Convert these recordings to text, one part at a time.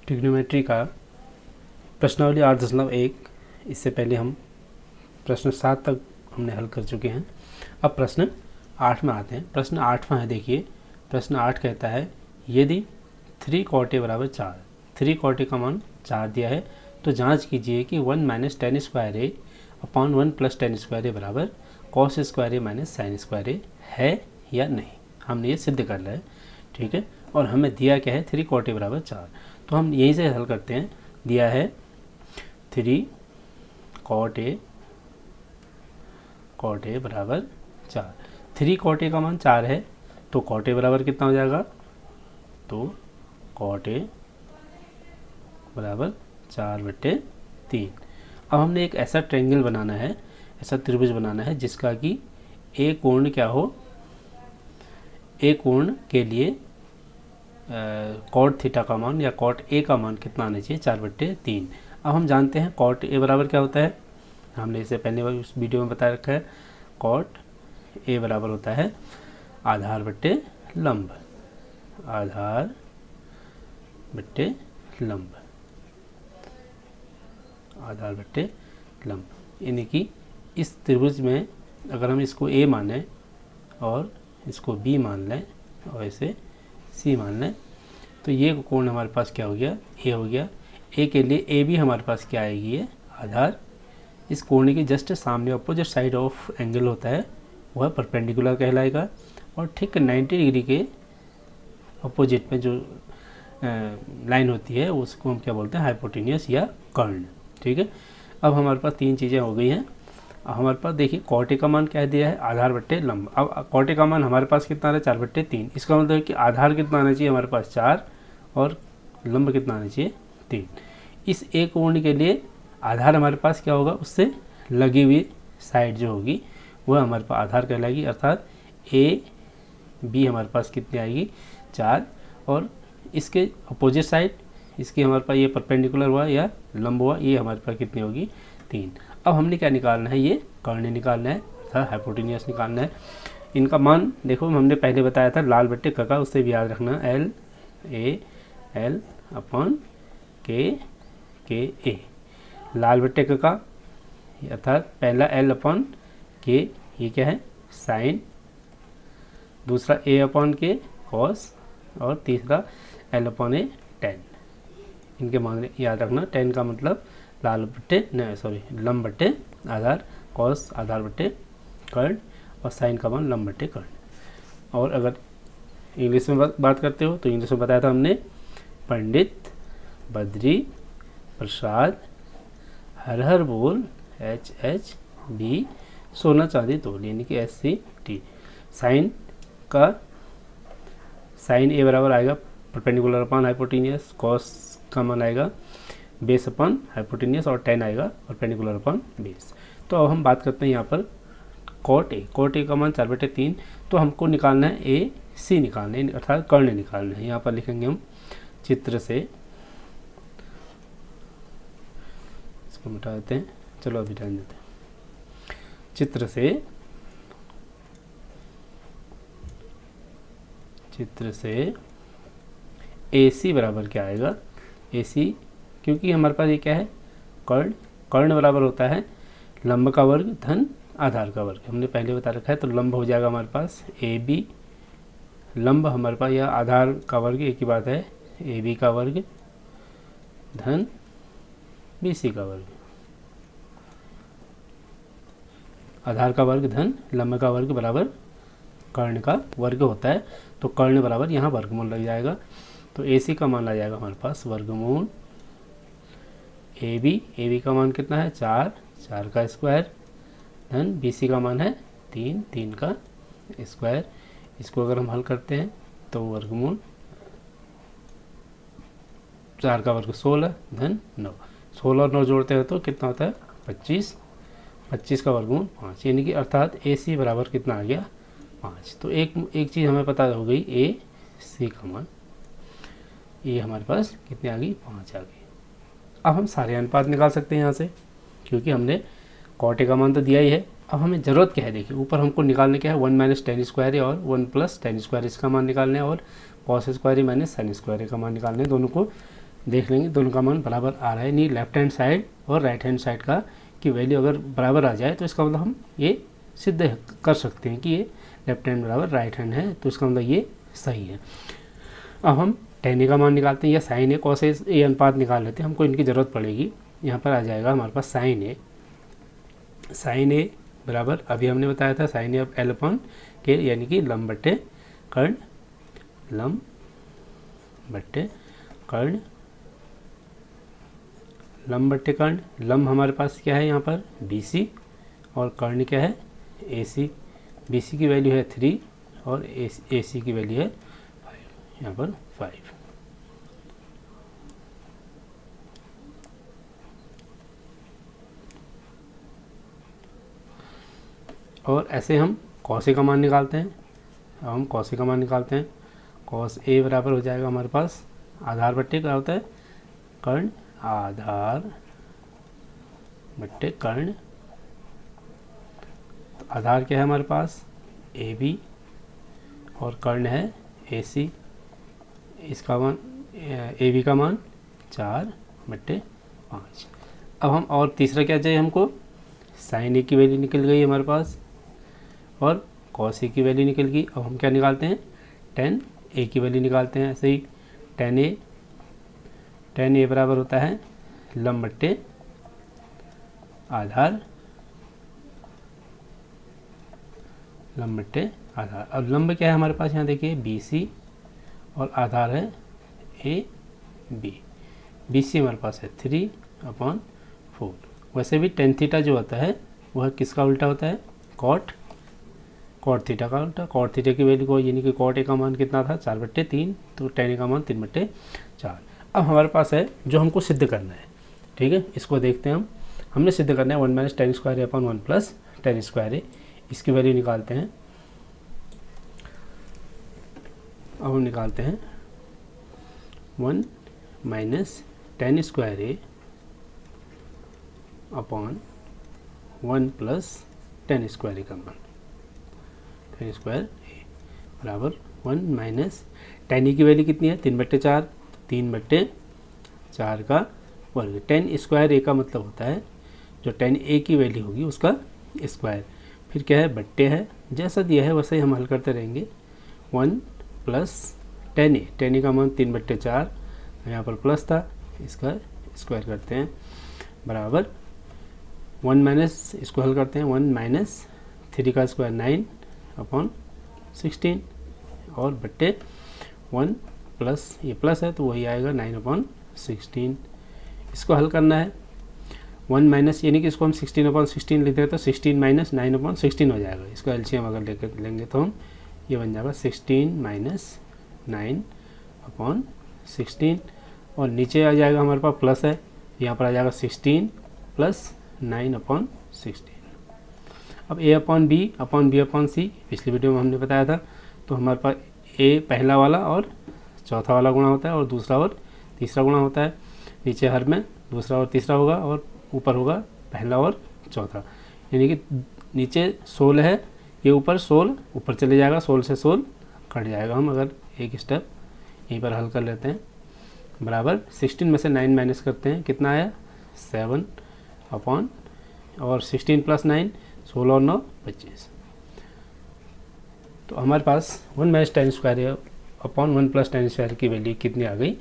Trigonometry का प्रश्नावली 8.1, इससे पहले हम प्रश्न 7 तक हमने हल कर चुके हैं। अब प्रश्न 8 में आते हैं। प्रश्न 8वां है, देखिए प्रश्न 8 कहता है यदि 3 cot A बराबर 4, 3 cot A का मान 4 दिया है तो जांच कीजिए कि 1 माइनस टेन स्क्वायर ए अपॉन 1 प्लस टेन स्क्वायर ए बराबर कॉस स्क्वायर ए माइनस साइन स्क्वायर ए है या नहीं। हमने ये सिद्ध कर लिया है, ठीक है। और हमें दिया क्या है, 3 cot A बराबर 4, तो हम यहीं से हल करते हैं। दिया है 3 cot A बराबर 4, 3 cot A का मान 4 है तो cot A बराबर कितना हो जाएगा, तो cot A बराबर 4/3। अब हमने एक ऐसा ट्रायंगल बनाना है, ऐसा त्रिभुज बनाना है जिसका कि ए कोण क्या हो, ए कोण के लिए कॉट थीटा का मान या कॉट ए का मान कितना आना चाहिए, 4/3। अब हम जानते हैं कॉट ए बराबर क्या होता है, हमने इसे पहले उस वीडियो में बता रखा है। कॉट ए बराबर होता है आधार बट्टे लंब, आधार बट्टे लंब, आधार बट्टे लंब। यानी कि इस त्रिभुज में अगर हम इसको ए माने और इसको बी मान लें और इसे सी मान लें तो ये कोण हमारे पास क्या हो गया, ए हो गया। ए के लिए ए भी हमारे पास क्या आएगी, ये आधार। इस कोण के जस्ट सामने अपोजिट साइड ऑफ एंगल होता है वह परपेंडिकुलर कहलाएगा, और ठीक 90 डिग्री के अपोजिट में जो लाइन होती है उसको हम क्या बोलते हैं, हाइपोटेन्यूस या कर्ण, ठीक है। अब हमारे पास 3 चीज़ें हो गई हैं। हमारे पास देखिए कॉट ए का मान क्या दिया है, आधार बट्टे लंब। अब कॉट ए का मान हमारे पास कितना आ रहा है, 4/3। इसका मतलब है कि आधार कितना आना चाहिए हमारे पास 4 और लंब कितना आना चाहिए 3। इस ए कोण के लिए आधार हमारे पास क्या होगा, उससे लगी हुई साइड जो होगी वह हमारे पास आधार कहलाएगी, अर्थात ए बी हमारे पास कितनी आएगी, 4। और इसके अपोजिट साइड, इसकी हमारे पास ये परपेंडिकुलर हुआ या लंब हुआ, ये हमारे पास कितनी होगी, 3। अब हमने क्या निकालना है, ये कर्ण निकालना है अर्थात हाइपोटेन्यूस निकालना है। इनका मान देखो हमने पहले बताया था लाल बट्टे का, उससे भी याद रखना, L अपॉन के ए। लाल बट्टे का अर्थात पहला L अपॉन के, ये क्या है साइन, दूसरा A अपॉन के कॉस, और तीसरा L अपॉन ए टेन। इनके मान याद रखना, टेन का मतलब लाल बट्टे लंब बट्टे आधार, कॉस आधार बट्टे कर्ण, और साइन का मान लंब बट्टे कर्ण। और अगर इंग्लिश में बात करते हो तो इंग्लिश में बताया था हमने, पंडित बद्री प्रसाद हर हर बोल HHB सोना चांदी तोल, यानी कि SCT। साइन ए बराबर आएगा परपेंडिकुलर अपॉन हाइपोटेन्यूस, कॉस का मान आएगा बेस अपॉन हाइपोटेन्यूस, और टेन आएगा परपेंडिकुलर अपॉन बेस। तो अब हम बात करते हैं यहाँ पर कॉट ए का मान 4/3। तो हमको निकालना है ए सी निकालना है, अर्थात कर्ण निकालना है। यहाँ पर लिखेंगे हम चित्र से, इसको मिटा देते हैं, चलो अभी ध्यान देते हैं। चित्र से ए सी बराबर क्या आएगा, ए सी, क्योंकि हमारे पास ये क्या है कर्ण बराबर होता है लंब का वर्ग धन आधार का वर्ग, हमने पहले बता रखा है। तो लंब हो जाएगा हमारे पास ए बी, लंब हमारे पास या आधार का वर्ग एक ही बात है, ए बी का वर्ग धन बी सी का वर्ग, आधार का वर्ग धन लंब का वर्ग बराबर कर्ण का वर्ग होता है। तो कर्ण बराबर यहाँ वर्गमूल लग जाएगा, तो ए सी का मान आ जाएगा हमारे पास वर्गमूल ए बी का मान कितना है, 4 का स्क्वायर, धन बी सी का मान है 3 का स्क्वायर। इसको अगर हम हल करते हैं तो वर्गमूल 4 का वर्ग 16 धन 9, 16 और 9 जोड़ते हैं तो कितना होता है 25 का वर्गमूल 5, यानी कि अर्थात ए सी बराबर कितना आ गया 5। तो एक चीज़ हमें पता हो गई, ए सी का मान ये हमारे पास कितनी आ गई, 5 आ गई। अब हम सारे अनुपात निकाल सकते हैं यहाँ से, क्योंकि हमने कॉट ए का मान तो दिया ही है। अब हमें ज़रूरत क्या है, देखिए ऊपर हमको निकालने क्या है, 1 माइनस टेन स्क्वायर ए और 1 प्लस टेन स्क्वायर इसका मान निकालना है, और cos square A minus sine square A का मान निकालना है। दोनों को देख लेंगे दोनों का मान बराबर आ रहा है नहीं, लेफ्ट हैंड साइड और राइट हैंड साइड का की वैल्यू अगर बराबर आ जाए तो इसका मतलब हम ये सिद्ध कर सकते हैं कि ये लेफ्ट हैंड बराबर राइट हैंड है, तो इसका मतलब ये सही है। अब हम tan a का मान निकालते हैं या sin a cos a ये अनुपात निकाल लेते हैं, हमको इनकी ज़रूरत पड़ेगी। यहाँ पर आ जाएगा हमारे पास sin a बराबर अभी हमने बताया था sin a L अपॉन के, यानी कि लंब बट्टे कर्ण, लंब बट्टे कर्ण, लंब बट्टे कर्ण। लंब हमारे पास क्या है यहाँ पर BC और कर्ण क्या है AC। BC की वैल्यू है 3 और AC की वैल्यू है 5, यहाँ पर 5। और ऐसे हम cos a का मान निकालते हैं। अब हम cos a का मान निकालते हैं। cos a बराबर हो जाएगा हमारे पास आधार बट्टे क्या होता है कर्ण, आधार बट्टे कर्ण। तो आधार क्या है हमारे पास AB और कर्ण है AC। इसका मान AB का मान 4/5। अब हम और तीसरा क्या चाहिए हमको, sin a की वैल्यू निकल गई हमारे पास और cos a की वैल्यू निकल गई। अब हम क्या निकालते हैं tan a की वैल्यू निकालते हैं। ऐसे ही tan a बराबर होता है लंब बट्टे आधार, लंब बट्टे आधार। अब लंब क्या है हमारे पास यहाँ देखिए BC और आधार है AB। BC हमारे पास है 3/4। वैसे भी tan थीटा जो होता है वह किसका उल्टा होता है cot थीटा का उल्टा। cot थीटा की वैल्यू को यानी कि cot a का मान कितना था 4/3, तो tan a का मान 3/4। अब हमारे पास है जो हमको सिद्ध करना है, ठीक है, इसको देखते हैं हम। हमने सिद्ध करना है 1 - tan square a upon 1 + tan square a। इसकी वैल्यू निकालते हैं। अब हम निकालते हैं 1 - tan square a upon 1 + tan square a का मान, tan स्क्वायर a बराबर 1 - tan a की वैल्यू कितनी है 3/4, 3/4 का वर्ग। tan स्क्वायर a का मतलब होता है जो tan a की वैल्यू होगी उसका स्क्वायर, फिर क्या है बट्टे है, जैसा दिया है वैसे ही हम हल करते रहेंगे। 1 + tan a का मान 3/4, यहाँ पर प्लस था, इसका स्क्वायर करते हैं बराबर 1 - इसको हल करते हैं 1 - 3 का स्क्वायर 9/16 और बट्टे 1 प्लस ये प्लस है तो वही आएगा 9/16। इसको हल करना है 1 माइनस यानी कि इसको हम 16/16 लिखते हैं तो 16 - 9/16 हो जाएगा। इसको एलसीएम अगर लेकर लेंगे तो हम ये बन जाएगा 16 - 9/16 और नीचे आ जाएगा हमारे पास प्लस है, यहाँ पर आ जाएगा 16 + 9/16। अब a/b/c पिछली वीडियो में हमने बताया था, तो हमारे पास a पहला वाला और चौथा वाला गुणा होता है और दूसरा और तीसरा गुणा होता है। नीचे हर में दूसरा और तीसरा होगा और ऊपर होगा पहला और चौथा, यानी कि नीचे 16 है, ये ऊपर 16 ऊपर चले जाएगा, 16 से 16 कट जाएगा। हम अगर एक स्टेप यहीं पर हल कर लेते हैं बराबर 16 में से 9 माइनस करते हैं, कितना आया 7 अपॉन और 16 + 9 16 और 9 25। तो हमारे पास 1 - tan square upon 1 + tan square की वैल्यू कितनी आ गई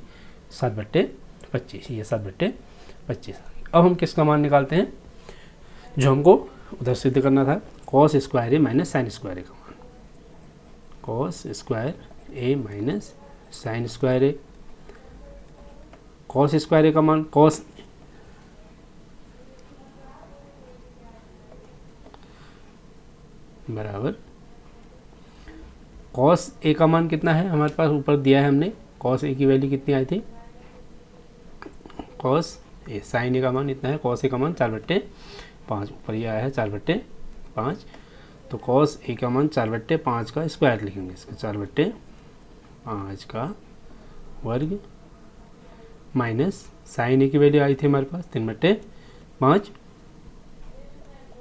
7/25, ये 7/25। अब हम किसका मान निकालते हैं जो हमको उधर सिद्ध करना था, cos square a - sin square a का मान, cos square a - sin square a। cos square a का मान cos बराबर cos a का मान कितना है हमारे पास ऊपर दिया है हमने, cos a की वैल्यू कितनी आई थी cos a, sin a का मान इतना है, cos a का मान 4/5 ऊपर ये आया है 4/5। तो cos a का मान 4/5 का स्क्वायर लिखेंगे, इसका 4/5 का वर्ग माइनस sin a की वैल्यू आई थी हमारे पास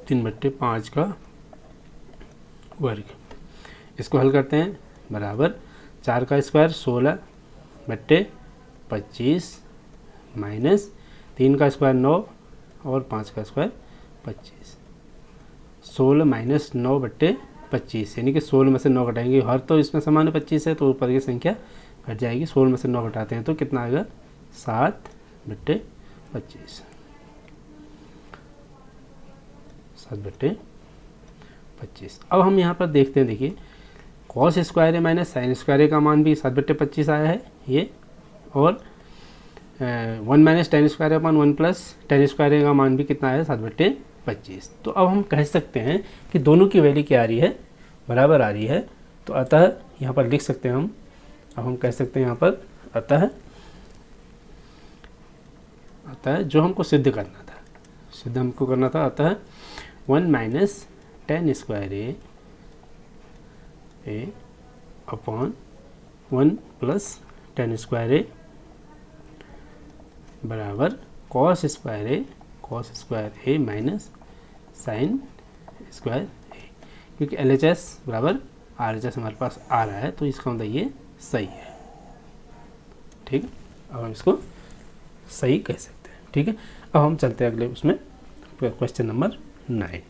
3/5 का वर्ग। इसको हल करते हैं बराबर 4 का स्क्वायर 16/25 माइनस 3 का स्क्वायर 9 और 5 का स्क्वायर 25। 16 माइनस 9 बट्टे 25, यानी कि 16 में से 9 घटाएंगे, हर तो इसमें समान 25 है तो ऊपर की संख्या घट जाएगी। 16 में से 9 घटाते हैं तो कितना आएगा 7 बट्टे 25, 7 बट्टे 25। अब हम यहाँ पर देखते हैं, देखिए cos square A minus sine square A का मान भी 7 बट्टे 25 आया है ये, और 1 माइनस टेन स्क्वायर अपन 1 प्लस टेन स्क्वायर ए का मान भी कितना है 7 बट्टे 25। तो अब हम कह सकते हैं कि दोनों की वैल्यू क्या आ रही है, बराबर आ रही है। तो अतः यहाँ पर लिख सकते हैं हम, अब हम कह सकते हैं यहाँ पर अतः जो हमको सिद्ध करना था, सिद्ध हमको करना था, अतः 1 माइनस टेन स्क्वायर ए अपॉन 1 प्लस टेन स्क्वायर ए बराबर कॉस स्क्वायर ए माइनस साइन स्क्वायर ए, क्योंकि LHS बराबर RHS हमारे पास आ रहा है तो इसका मतलब ये सही है। ठीक है, अब हम इसको सही कह सकते हैं। ठीक है, अब हम चलते हैं अगले उसमें, क्वेश्चन नंबर 9।